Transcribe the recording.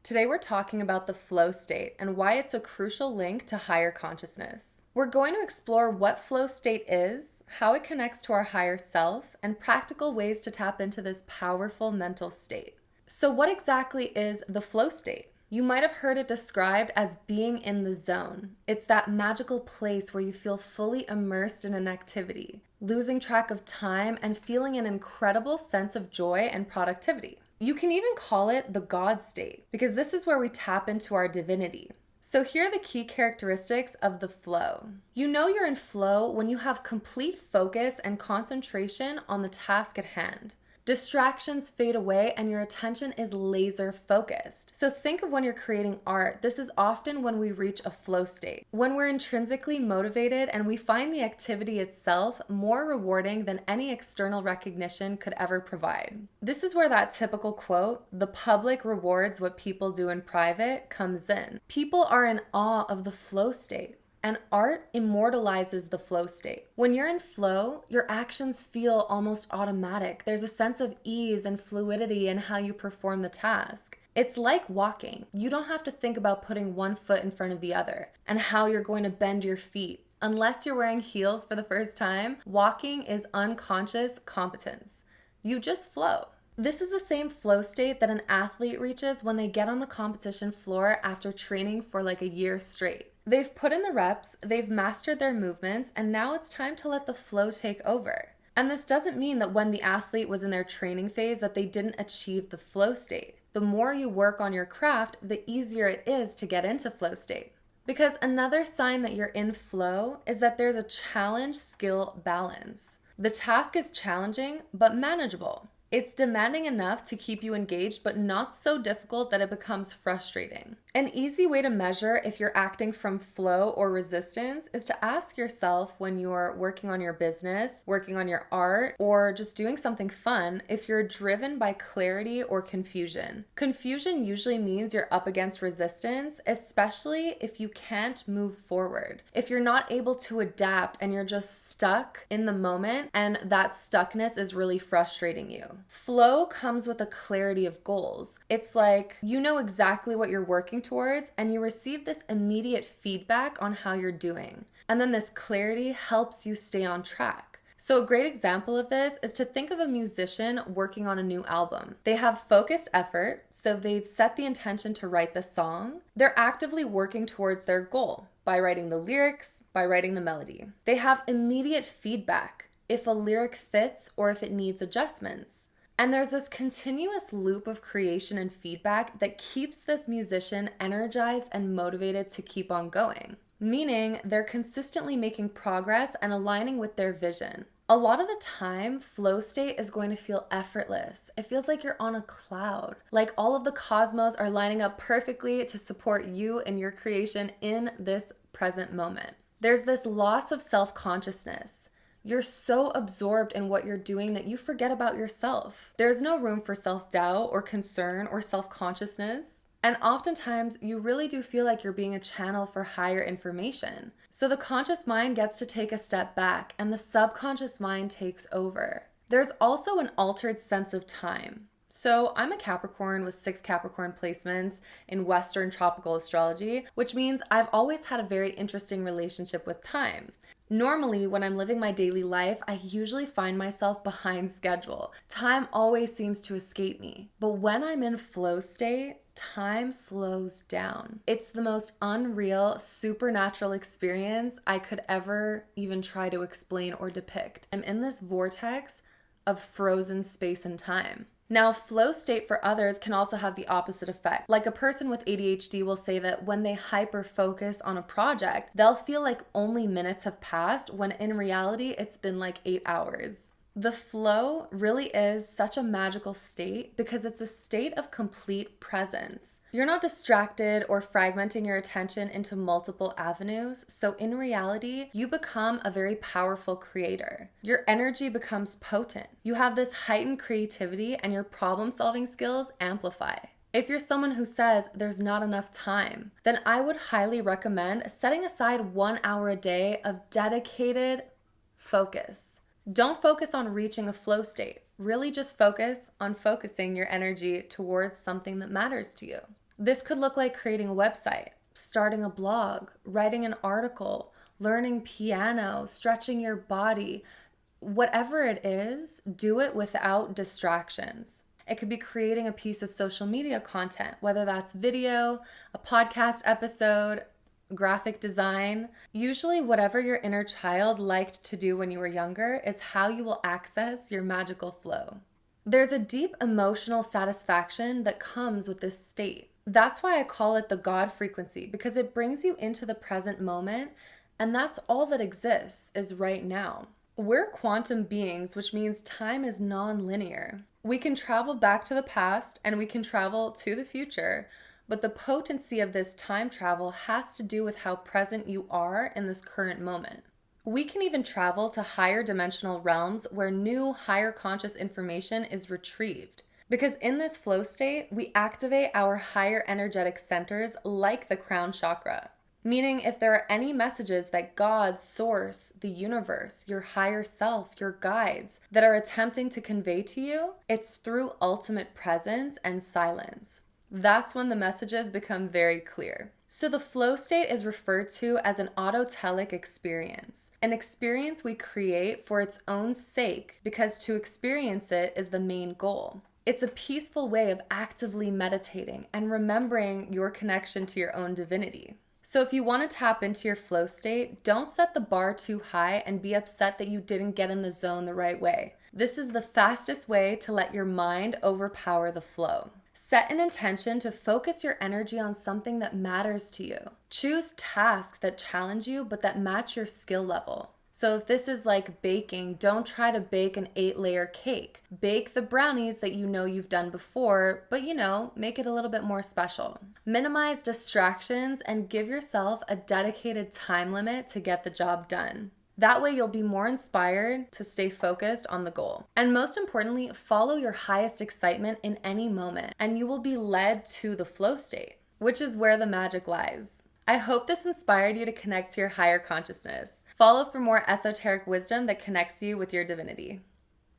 Today we're talking about the flow state and why it's a crucial link to higher consciousness. We're going to explore what flow state is, how it connects to our higher self, and practical ways to tap into this powerful mental state. So what exactly is the flow state? You might have heard it described as being in the zone. It's that magical place where you feel fully immersed in an activity, losing track of time and feeling an incredible sense of joy and productivity. You can even call it the God state, because this is where we tap into our divinity. So here are the key characteristics of the flow. You know you're in flow when you have complete focus and concentration on the task at hand. Distractions fade away and your attention is laser focused. So think of when you're creating art. This is often when we reach a flow state. When we're intrinsically motivated and we find the activity itself more rewarding than any external recognition could ever provide. This is where that typical quote, "the public rewards what people do in private," comes in. People are in awe of the flow state. And art immortalizes the flow state. When you're in flow, your actions feel almost automatic. There's a sense of ease and fluidity in how you perform the task. It's like walking. You don't have to think about putting one foot in front of the other and how you're going to bend your feet. Unless you're wearing heels for the first time, walking is unconscious competence. You just flow. This is the same flow state that an athlete reaches when they get on the competition floor after training for like a year straight. They've put in the reps, they've mastered their movements, and now it's time to let the flow take over. And this doesn't mean that when the athlete was in their training phase that they didn't achieve the flow state. The more you work on your craft, the easier it is to get into flow state. Because another sign that you're in flow is that there's a challenge-skill balance. The task is challenging, but manageable. It's demanding enough to keep you engaged, but not so difficult that it becomes frustrating. An easy way to measure if you're acting from flow or resistance is to ask yourself when you're working on your business, working on your art, or just doing something fun, if you're driven by clarity or confusion. Confusion usually means you're up against resistance, especially if you can't move forward. If you're not able to adapt and you're just stuck in the moment and that stuckness is really frustrating you. Flow comes with a clarity of goals. It's like you know exactly what you're working towards and you receive this immediate feedback on how you're doing. And then this clarity helps you stay on track. So a great example of this is to think of a musician working on a new album. They have focused effort, so they've set the intention to write the song. They're actively working towards their goal by writing the lyrics, by writing the melody. They have immediate feedback if a lyric fits or if it needs adjustments. And there's this continuous loop of creation and feedback that keeps this musician energized and motivated to keep on going, meaning they're consistently making progress and aligning with their vision. A lot of the time, flow state is going to feel effortless. It feels like you're on a cloud, like all of the cosmos are lining up perfectly to support you and your creation in this present moment. There's this loss of self-consciousness. You're so absorbed in what you're doing that you forget about yourself. There's no room for self-doubt or concern or self-consciousness. And oftentimes, you really do feel like you're being a channel for higher information. So the conscious mind gets to take a step back and the subconscious mind takes over. There's also an altered sense of time. So I'm a Capricorn with 6 Capricorn placements in Western tropical astrology, which means I've always had a very interesting relationship with time. Normally, when I'm living my daily life, I usually find myself behind schedule. Time always seems to escape me. But when I'm in flow state, time slows down. It's the most unreal, supernatural experience I could ever even try to explain or depict. I'm in this vortex of frozen space and time. Now, flow state for others can also have the opposite effect. Like a person with ADHD will say that when they hyper focus on a project, they'll feel like only minutes have passed when in reality it's been like 8 hours. The flow really is such a magical state because it's a state of complete presence. You're not distracted or fragmenting your attention into multiple avenues, so in reality, you become a very powerful creator. Your energy becomes potent. You have this heightened creativity and your problem-solving skills amplify. If you're someone who says there's not enough time, then I would highly recommend setting aside 1 hour a day of dedicated focus. Don't focus on reaching a flow state. Really just focus on focusing your energy towards something that matters to you. This could look like creating a website, starting a blog, writing an article, learning piano, stretching your body. Whatever it is, do it without distractions. It could be creating a piece of social media content, whether that's video, a podcast episode, graphic design. Usually, whatever your inner child liked to do when you were younger is how you will access your magical flow. There's a deep emotional satisfaction that comes with this state. That's why I call it the God frequency, because it brings you into the present moment, and that's all that exists is right now. We're quantum beings, which means time is non-linear. We can travel back to the past and we can travel to the future, but the potency of this time travel has to do with how present you are in this current moment. We can even travel to higher dimensional realms where new, higher conscious information is retrieved. Because in this flow state, we activate our higher energetic centers like the crown chakra. Meaning, if there are any messages that God, source, the universe, your higher self, your guides, that are attempting to convey to you, it's through ultimate presence and silence. That's when the messages become very clear. So the flow state is referred to as an autotelic experience, an experience we create for its own sake because to experience it is the main goal. It's a peaceful way of actively meditating and remembering your connection to your own divinity. So if you want to tap into your flow state, don't set the bar too high and be upset that you didn't get in the zone the right way. This is the fastest way to let your mind overpower the flow. Set an intention to focus your energy on something that matters to you. Choose tasks that challenge you but that match your skill level. So if this is like baking, don't try to bake an 8-layer cake. Bake the brownies that you know you've done before, but make it a little bit more special. Minimize distractions and give yourself a dedicated time limit to get the job done. That way you'll be more inspired to stay focused on the goal. And most importantly, follow your highest excitement in any moment, and you will be led to the flow state, which is where the magic lies. I hope this inspired you to connect to your higher consciousness. Follow for more esoteric wisdom that connects you with your divinity.